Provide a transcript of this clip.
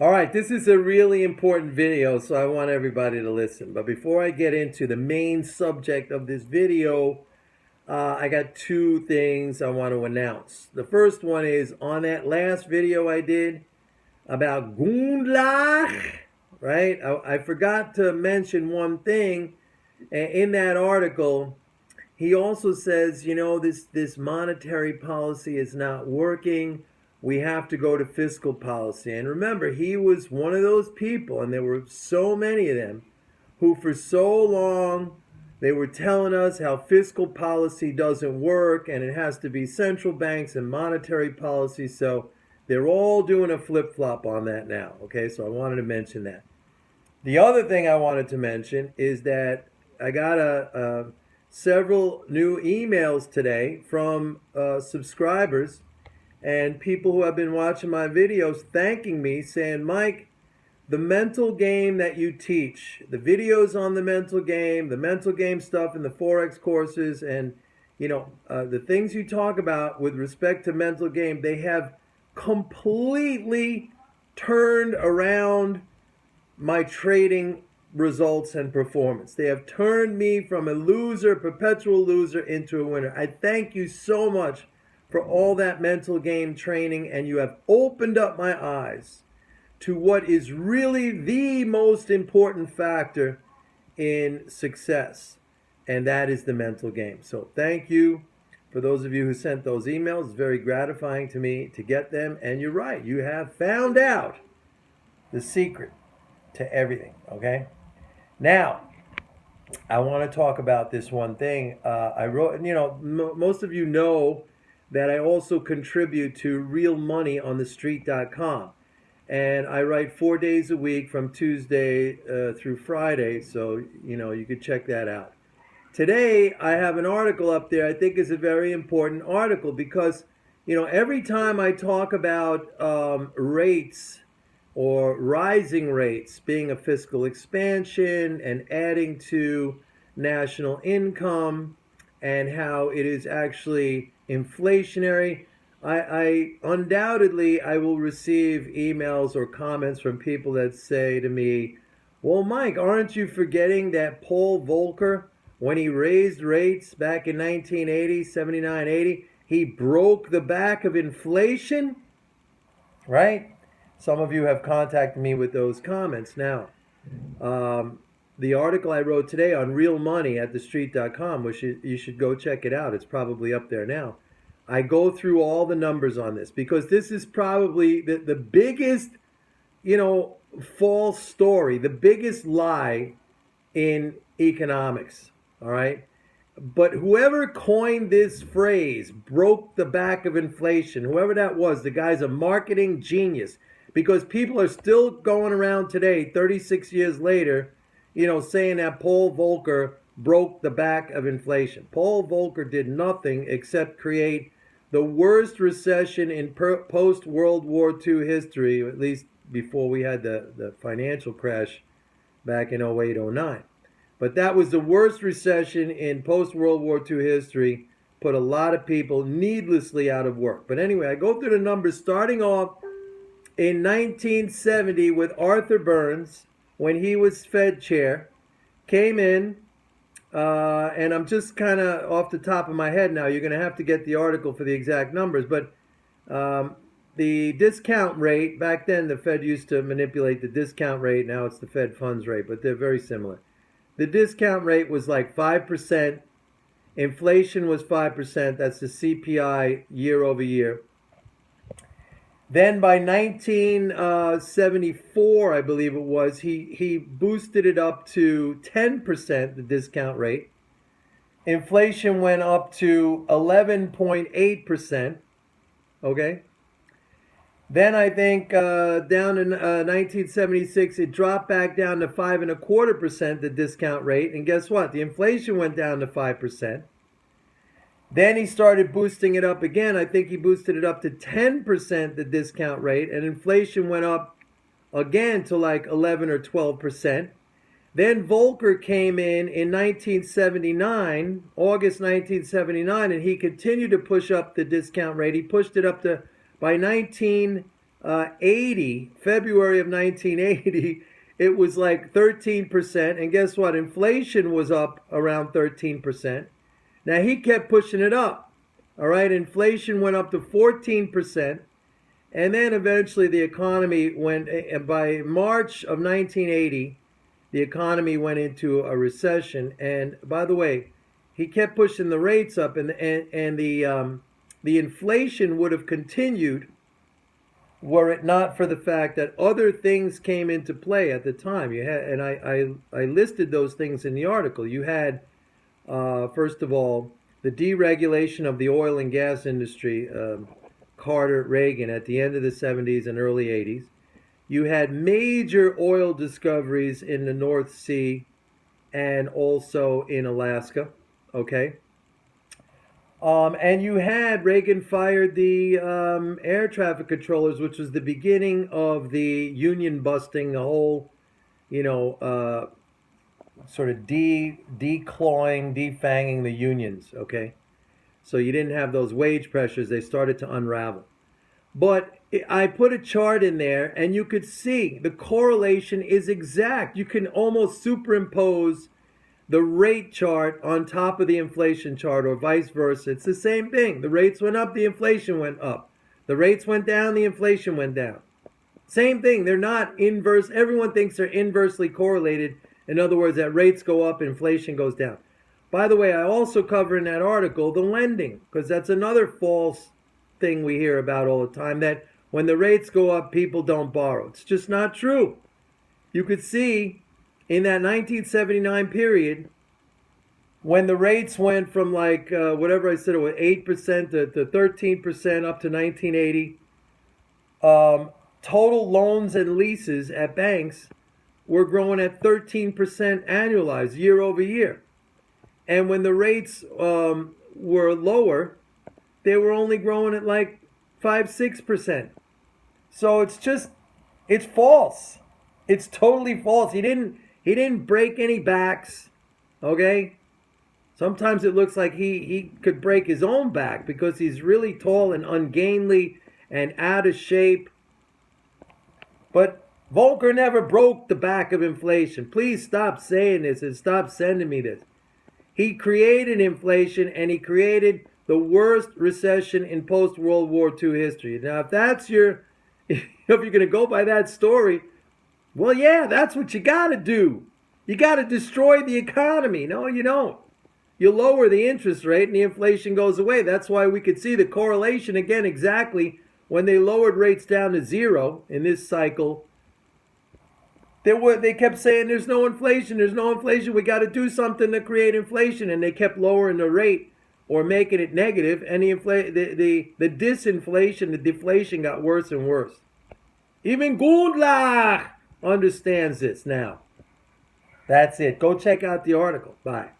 All right, this is a really important video, so I want everybody to listen. But before I get into the main subject of this video, I got two things I want to announce. The first one is on that last video I did about Gundlach, right? I forgot to mention one thing. In that article, he also says, this monetary policy is not working. We have to go to fiscal policy. And remember, he was one of those people, and there were so many of them, who for so long they were telling us how fiscal policy doesn't work and it has to be central banks and monetary policy. So they're all doing a flip-flop on that now. Okay, so I wanted to mention that. The other thing I wanted to mention is that I got several new emails today from subscribers and people who have been watching my videos thanking me, saying, Mike, the mental game that you teach, the videos on the mental game stuff in the Forex courses, and the things you talk about with respect to mental game, they have completely turned around my trading results and performance. They have turned me from a loser, perpetual loser, into a winner. I thank you so much for all that mental game training, and you have opened up my eyes to what is really the most important factor in success, and that is the mental game. So thank you for those of you who sent those emails. It's very gratifying to me to get them, and you're right, you have found out the secret to everything. Okay, now I want to talk about this one thing. I wrote, most of you know that I also contribute to realmoneyonthestreet.com. And I write 4 days a week from Tuesday through Friday, so you could check that out. Today I have an article up there I think is a very important article because every time I talk about rates or rising rates being a fiscal expansion and adding to national income and how it is actually inflationary, I undoubtedly I will receive emails or comments from people that say to me, well, Mike, aren't you forgetting that Paul Volcker, when he raised rates back in 1980, 79, 80, he broke the back of inflation, right? Some of you have contacted me with those comments. Now, the article I wrote today on real money at thestreet.com, which you should go check it out. It's probably up there now. I go through all the numbers on this because this is probably the biggest, false story, the biggest lie in economics, all right? But whoever coined this phrase, broke the back of inflation, whoever that was, the guy's a marketing genius, because people are still going around today, 36 years later, saying that Paul Volcker broke the back of inflation. Paul Volcker did nothing except create the worst recession in post-World War II history, at least before we had the financial crash back in 08, 09. But that was the worst recession in post-World War II history, put a lot of people needlessly out of work. But anyway, I go through the numbers starting off in 1970 with Arthur Burns, when he was Fed chair, came in, and I'm just kind of off the top of my head now. You're going to have to get the article for the exact numbers. But the discount rate, back then the Fed used to manipulate the discount rate. Now it's the Fed funds rate, but they're very similar. The discount rate was like 5%. Inflation was 5%. That's the CPI year over year. Then by 1974, I believe it was, he boosted it up to 10%, the discount rate. Inflation went up to 11.8%, okay? Then I think down in 1976, it dropped back down to 5.25%, the discount rate. And guess what? The inflation went down to 5%. Then he started boosting it up again. I think he boosted it up to 10%, the discount rate, and inflation went up again to like 11 or 12%. Then Volcker came in 1979, August 1979, and he continued to push up the discount rate. He pushed it up to, by 19 February of 1980, it was like 13%. And guess what? Inflation was up around 13%. Now he kept pushing it up. All right, inflation went up to 14%. And then eventually the economy went, by March of 1980, the economy went into a recession. And by the way, he kept pushing the rates up, and the inflation would have continued were it not for the fact that other things came into play at the time. You had, and I listed those things in the article. You had, first of all, the deregulation of the oil and gas industry, Carter, Reagan, at the end of the 70s and early 80s. You had major oil discoveries in the North Sea and also in Alaska. Okay. And you had Reagan fired the air traffic controllers, which was the beginning of the union busting, the whole, sort of declawing, defanging the unions. Okay. So you didn't have those wage pressures. They started to unravel. But I put a chart in there, and you could see the correlation is exact. You can almost superimpose the rate chart on top of the inflation chart, or vice versa. It's the same thing. The rates went up, the inflation went up. The rates went down, the inflation went down. Same thing. They're not inverse. Everyone thinks they're inversely correlated. In other words, that rates go up, inflation goes down. By the way, I also cover in that article the lending, because that's another false thing we hear about all the time, that when the rates go up, people don't borrow. It's just not true. You could see in that 1979 period, when the rates went from like, whatever I said, it was 8% to 13% up to 1980, total loans and leases at banks were growing at 13% annualized year over year. And when the rates were lower, they were only growing at like 5-6%. So it's false. It's totally false. He didn't break any backs. Okay? Sometimes it looks like he could break his own back because he's really tall and ungainly and out of shape. But Volker never broke the back of inflation. Please stop saying this and stop sending me this. He created inflation, and he created the worst recession in post-World War II history. Now, if you're going to go by that story, well, yeah, that's what you got to do. You got to destroy the economy. No, you don't. You lower the interest rate and the inflation goes away. That's why we could see the correlation again exactly when they lowered rates down to zero in this cycle. They kept saying there's no inflation, we got to do something to create inflation, and they kept lowering the rate or making it negative, and the disinflation, the deflation got worse and worse. Even Gundlach understands this now. That's it. Go check out the article. Bye.